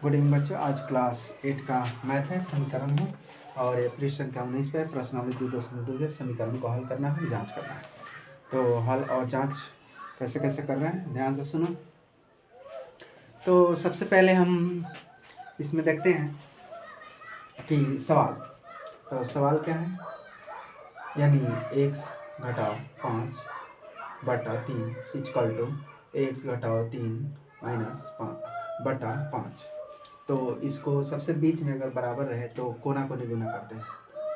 Good evening बच्चों। आज class 8 का मैथ है, समीकरण है और ये पृष्ठ संख्या 19 पे प्रश्नावली 2.2 से समीकरण को हल करना है, जांच करना है। तो हल और जांच कैसे कैसे कर रहे हैं ध्यान से सुनो। तो सबसे पहले हम इसमें देखते हैं कि सवाल, तो सवाल क्या है, यानी x घटाओ 5 बटा 3 इक्वल टू x घटाओ 3 माइनस 5 बटा 5। तो इसको सबसे बीच में अगर बराबर रहे तो कोना कोनी गुना करते हैं।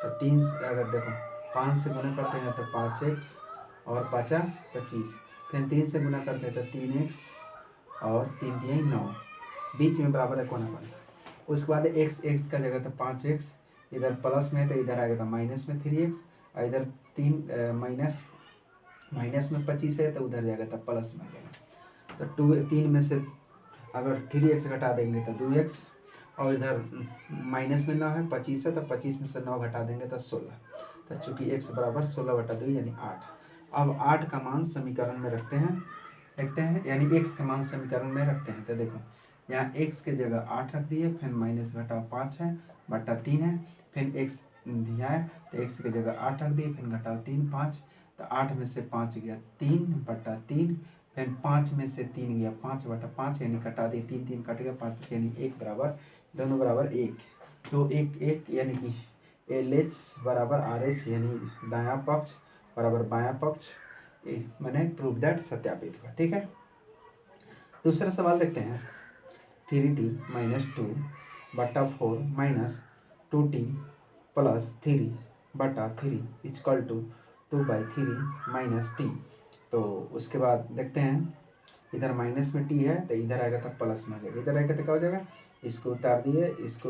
तो 3 अगर देखो 5 से गुना करते हैं तो 5x और 5 25, फिर 3 से गुना करते हैं तो 3x और 3 3 9, बीच में बराबर है कोना कोनी। उसके बाद x का जगह तो 5x, इधर प्लस में तो इधर आएगा तो माइनस में 3x, और इधर 3 माइनस में 25 है तो उधर जाएगा तो प्लस में आ जाएगा। तो 3 में से अगर 3x घटा देंगे तो 2x, और इधर माइनस में 9 है 25 है तो 25 में से 9 घटा देंगे तो 16। तो चूंकि x बराबर 16/2 यानी 8। अब 8 का मान समीकरण में रखते हैं, यानी x का मान समीकरण में रखते हैं। तो देखो यहाँ x के जगह 8 रख दिए, फिर माइनस घटाओ 5 है बटा 3 है, फिर x दिया है तो x की जगह 8 रख दिए, फिर घटाओ 3 5, तो 8 में से 5 गया 3 बटा 3, फिर 5 में से 3 गया 5 बटा 5, यानी कटा दिए 3 3 कट गया 5 यानी 1 बराबर, दोनों बराबर 1। तो 1 1 यानी कि LH बराबर RH, यानी दायां पक्ष बराबर बायां पक्ष, मैंने प्रूव दैट सत्यापित हुआ। ठीक है, दूसरा सवाल देखते हैं। 3t माइनस 2 बटा 4 माइनस 2t प्लस 3 बटा 3 इक्वल टू 2/3 माइनस टी। तो उसके बाद देखते हैं, इधर माइनस में टी है तो इधर आएगा तो प्लस में आ जाएगा, इधर आएगा तो क्या हो जाएगा, इसको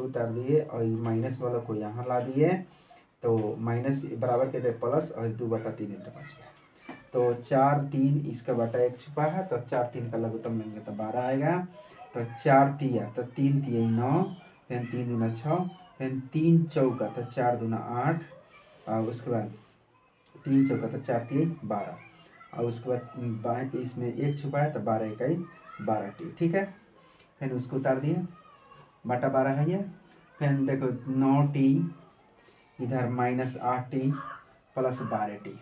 उतार दिए और माइनस वाला को यहाँ ला दिए, तो माइनस बराबर कहते हैं प्लस, और 2/3 इधर बच गया। तो 4 3 इसका बटा 1 छुपा है, तो 4 3 का लघुत्तम लेंगे तो 12 आएगा। तो 4 तिया तो 3 तिया 9, फिर 3 दूना 6, फिर 3 चौका तो 4 दूना 8, और उसके बाद 3 चौका तो 4 तिया 12, और उसके बाद इसमें 1 छुपा है तो 12 इकाई 12t। ठीक है, फिर उसको उतार दिए, बटा 12 है ये, फिर देखो 9t इधर माइनस 8t प्लस 12t।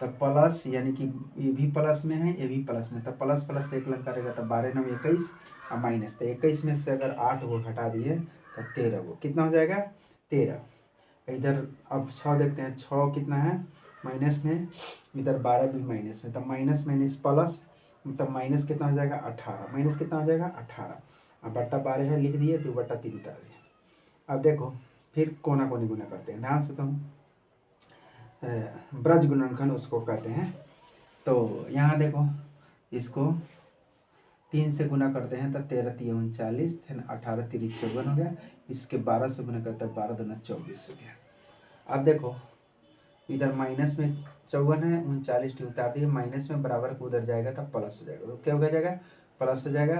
तो प्लस यानी कि ये भी प्लस में है ये भी प्लस में, तो प्लस प्लस से एक लग करेगा तो 12 9 21, और माइनस, तो 21 में से अगर 8 को घटा दिए तो 13 को कितना हो जाएगा 13। इधर अब 6 देखते हैं, 6 कितना है माइनस में, इधर 12 भी माइनस में, तो माइनस माइनस प्लस, मतलब माइनस कितना हो जाएगा 18, माइनस कितना हो जाएगा 18, अब बट्टा 12 है लिख दिए, 2/3 उतार दिए। अब देखो फिर कोना कोनी गुना करते हैं ध्यान से, तुम ब्रज गुणनखंड उसको कहते हैं। तो यहाँ देखो इसको 3 से गुना करते हैं तो 13 3 39, फिर 18 3 54 हो गया, इसके 12 से गुना करते हैं 12 दूना 24 हो गया। अब देखो इधर माइनस में 54 है, 39 उतार दिए, माइनस में बराबर को उधर जाएगा तो प्लस हो जाएगा, तो क्या हो जाएगा प्लस हो जाएगा।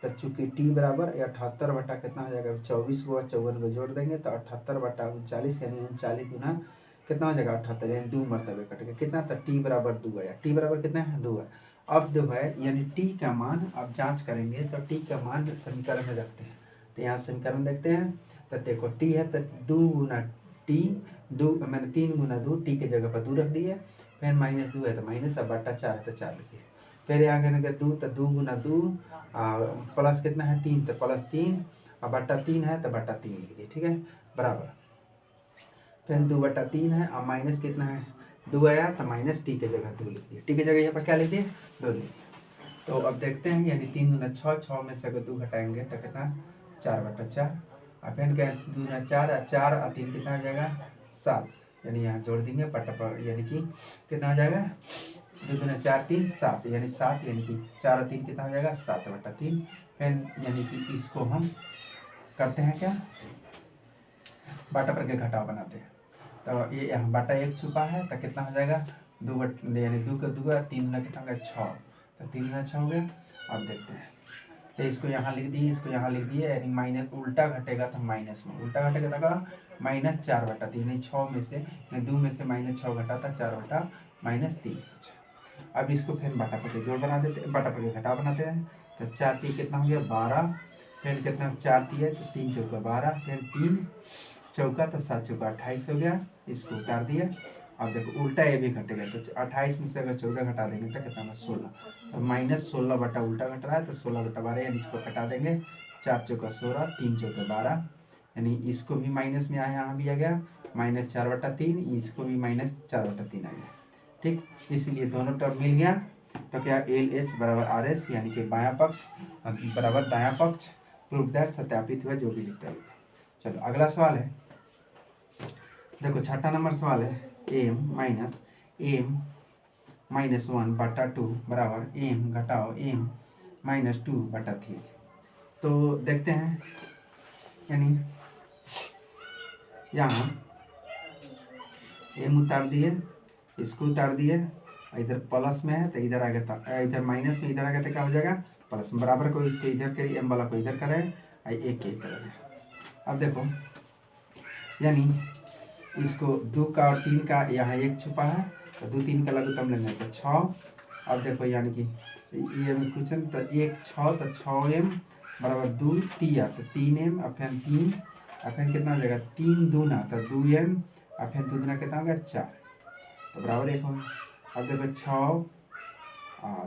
तो चूंकि टी बराबर 78 बटा कितना हो जाएगा 24 को 54 को जोड़ देंगे तो 78 बटा 39, यानी 39 दूना कितना हो जाएगा 78, यानी 2 मरतबे कट गया कितना, तो टी बराबर 2 आया, टी बराबर कितना है 2 है। अब जो है यानी टी का मान अब जांच करेंगे तो टी का मान समीकरण में रखते हैं। तो यहाँ समीकरण देखते हैं, तो देखो टी है तो 2 गुना टी, 2 मैंने 3 गुना 2, टी के जगह पर 2 रख दिए, फिर माइनस 2 है तो माइनस, अब बटा 4 है तो 4 लिख दिए, फिर यहाँ कहने का 2 तो 2 गुना 2, प्लस कितना है 3 तो प्लस 3, और बटा 3 है तो बटा 3 लिख दिए। ठीक है, बराबर, फिर 2/3 है, और माइनस कितना है 2 आया तो माइनस टी के जगह 2 लिख दिए, टी की जगह यहाँ पर क्या लिख दिए 2 लिख दिए। तो अब देखते हैं, यानी 3 दूना 6, 6 में से अगर 2 घटाएंगे तो कितना 4/4, और फिर क्या 2 दूना 4, 4 और 3 कितना हो जाएगा 7, यानी यहाँ जोड़ देंगे बटा, यानी कि कितना हो जाएगा 2 दूना 4 3 7, यानी 7, यानी कि 4 और 3 कितना हो जाएगा 7/3। फिर यानी कि इसको हम करते हैं क्या, बाटा पर के घटाव बनाते हैं। तो ये यहाँ बाटा 1 छुपा है तो कितना हो जाएगा 2 यानी 2 का 2 3 गुना कितना हो गया 6, तो 3 गुना 6 हो गया। अब देखते हैं, तो इसको यहाँ लिख दिए, इसको यहाँ लिख दिए, यानी माइनस उल्टा घटेगा तो माइनस में, उल्टा घटेगा तो माइनस 4/3, यानी 6 में से 2 में से माइनस 6 घटाता 4/-3। अब इसको फिर बटा पर के जोड़ बना देते, बटा पर के घटाव बनाते हैं। तो 4 3 कितना हो गया 12, फिर कितना 4 दिया तो 3 चौका 12, फिर 3 चौका तो 7 चौका 28 हो गया, इसको उतार दिया। अब देखो उल्टा ये भी घटेगा, तो 28 में से अगर 14 घटा देंगे तो कितना होगा 16, तो -16 बटा उल्टा घट रहा है तो 16 बटा 12, यानी इसको घटा देंगे। 4 चौका 16, 3 चौका 12, यानी इसको भी माइनस में आया, यहाँ भी आ गया -4 बटा 3, इसको भी -4 बटा 3 आ गया। ठीक, इसलिए दोनों टर्म मिल गया, तो क्या LH बराबर RS, यानी कि बायां पक्ष बराबर दायां पक्ष, प्रूफ दैट सत्यापित हुआ, जो भी लिखता है। चलो अगला सवाल है, देखो छठा नंबर सवाल है, m माइनस 1 बटा 2 बराबर m घटाओ m माइनस 2 बटा 3। तो देखते हैं, यानी यहाँ m उतार दिए, इसको उतार दिए, इधर प्लस में है तो इधर आ गया था, इधर माइनस में इधर आ गया तो क्या हो जाएगा प्लस में, बराबर को इसको इधर करिए, m वाला को इधर करें, एक करेंगे। अब देखो, यानी इसको 2 का और 3 का यहाँ 1 छुपा है, तो 2 3 का लघुत्तम लेंगे तो 6। अब देखो यानी कि ये क्वेश्चन तो 1 6, तो 6m बराबर 2 तिया, तो 3m, और फिर 3, और फिर कितना हो जाएगा 3 दूना तो 2m, और फिर 2 दूना कितना होगा 4, तो बराबर 1 होगा। अब देखो 6,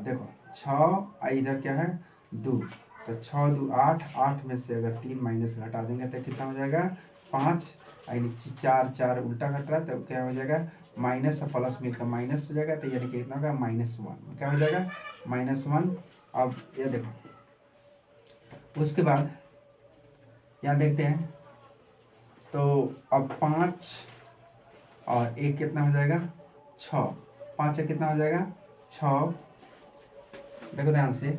देखो 6 इधर क्या है 2, तो 6 2 8, 8 में से अगर 3 माइनस घटा देंगे तो कितना हो जाएगा 5, यानी 4 4 उल्टा घट रहा है, तो क्या हो जाएगा माइनस और प्लस मिलकर माइनस हो जाएगा, तो यानी कि कितना होगा -1, क्या हो जाएगा -1। अब ये देखो, उसके बाद यहाँ देखते हैं, तो अब 5 और 1 कितना हो जाएगा 6, 5 1 कितना हो जाएगा 6, देखो ध्यान से,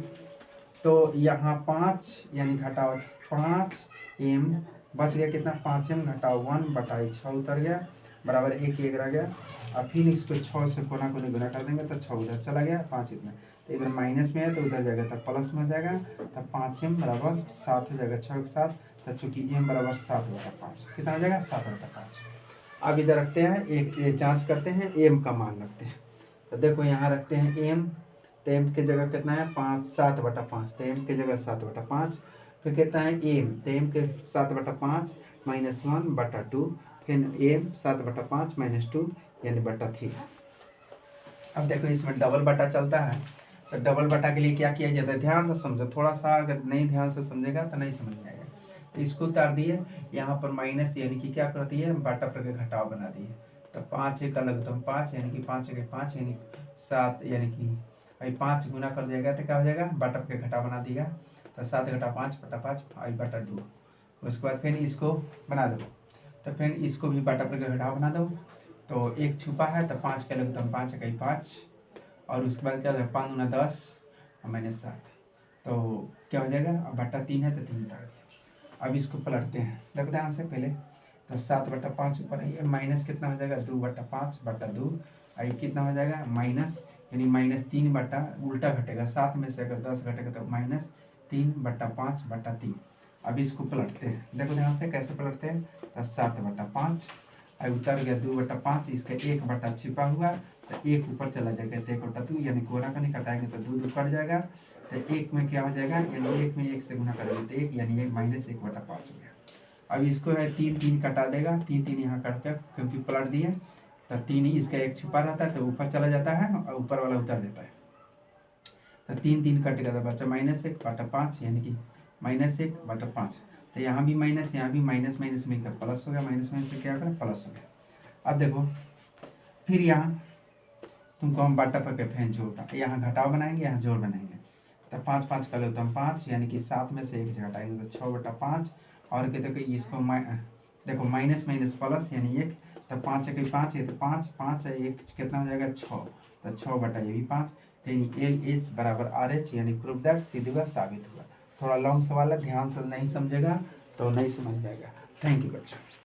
तो यहाँ 5 यानी घटाओ 5m बच गया कितना 5m घटाओ 1 बटा 6 उतर गया, बराबर 1 1 रह गया। और फिर इसको 6 से कोना कोने गुना कर देंगे तो 6 उधर चला गया, 5 इतना, तो इधर माइनस में है तो उधर जाएगा तो प्लस में हो जाएगा, तो 5m बराबर 7 हो जाएगा 6 के साथ, तो चूँकि m बराबर 7 बटा 5, कितना हो जाएगा 7 बटा 5। अब इधर रखते हैं, एक जाँच करते हैं, m का मान रखते हैं, तो देखो यहाँ रखते हैं m, तो m की जगह कितना है 7 बटा 5, तो m की जगह 7 बटा 5, फिर कितना है m, तो m के 7 बटा 5 -1 बटा 2, फिर m 7 बटा 5 -2 यानी बटा 3। अब देखो इसमें डबल बटा चलता है, तो डबल बटा के लिए क्या किया जाता है, ध्यान से समझो, थोड़ा सा अगर नहीं ध्यान से समझेगा तो नहीं समझ में आएगा। तो इसको उतार दिए, यहाँ पर माइनस यानी कि क्या कर दिए बटा पर के घटाव बना दिए, तो 5 1 का लघुत्तम 5, यानी कि 5 1 5 यानी 7, यानी कि अभी 5 गुना कर दिया गया तो क्या हो जाएगा बटा पर के घटाव बना दिया, तो 7 घटा 5 बटा 5 बटा 2। उसके बाद फिर इसको बना दो, तो फिर इसको भी बटा पर के घटाव बना दो, तो 1 छुपा है तो 5 का लघुत्तम 5 इकाई 5, और उसके बाद क्या हो जाएगा 5 गुना 10 और -7, तो क्या हो जाएगा, अब बटा 3 है तो 3 उतार दिया। अब इसको पलटते हैं, देखो ध्यान से पहले, तो 7 बटा 5 ऊपर है, माइनस कितना हो जाएगा 2 बटा 5 बटा 2, आई कितना हो जाएगा माइनस, यानी -3 बटा उल्टा घटेगा, 7 में से अगर 10 घटेगा तो -3 बटा 5 बटा 3। अब इसको पलटते हैं, देखो ध्यान से कैसे पलटते हैं, तो 7 बटा 5, अब उतर गया 2 बटा 5, इसका 1 बटा छिपा हुआ, तो 1 ऊपर चला जाएगा, तो 1 बटा 2, यानी कोना का नहीं कटाएंगे तो 2 कट जाएगा, तो 1 में क्या हो जाएगा, यानी 1 में 1 से गुना करेंगे तो 1, यानी ये -1 बटा 5 हो गया। अब इसको है 3 3 कटा देगा, 3 3 यहाँ कट कर, क्योंकि पलट दिए, तो 3 इसका 1 छुपा रहता है तो ऊपर चला जाता है और ऊपर वाला उतर देता है, तो 3 3 कट गया, तो बच्चा -1 बटा 5, यानी कि -1 बटा 5, तो यहाँ भी माइनस, यहाँ भी माइनस माइनस मिलकर प्लस हो गया, माइनस माइनस क्या करें प्लस हो गया। अब देखो फिर यहाँ तुमको हम बटा पर के फैन जोड़, यहाँ घटाव बनाएंगे, यहाँ जोड़ बनाएंगे, तो 5 5 का लघुत्तम 5, यानी कि 7 में से 1 घटाएंगे तो 6 बटा 5, और कहते कि इसको देखो माइनस माइनस प्लस यानी 1, तो 5 1 5 है, तो 5 5 1 कितना हो जाएगा 6, तो 6 बटा ये भी 5, यानी LH बराबर RH, यानी प्रूफ दैट सीधे हुआ साबित हुआ। थोड़ा लॉन्ग सवाल है, ध्यान से नहीं समझेगा तो नहीं समझ पाएगा। थैंक यू बच्चों।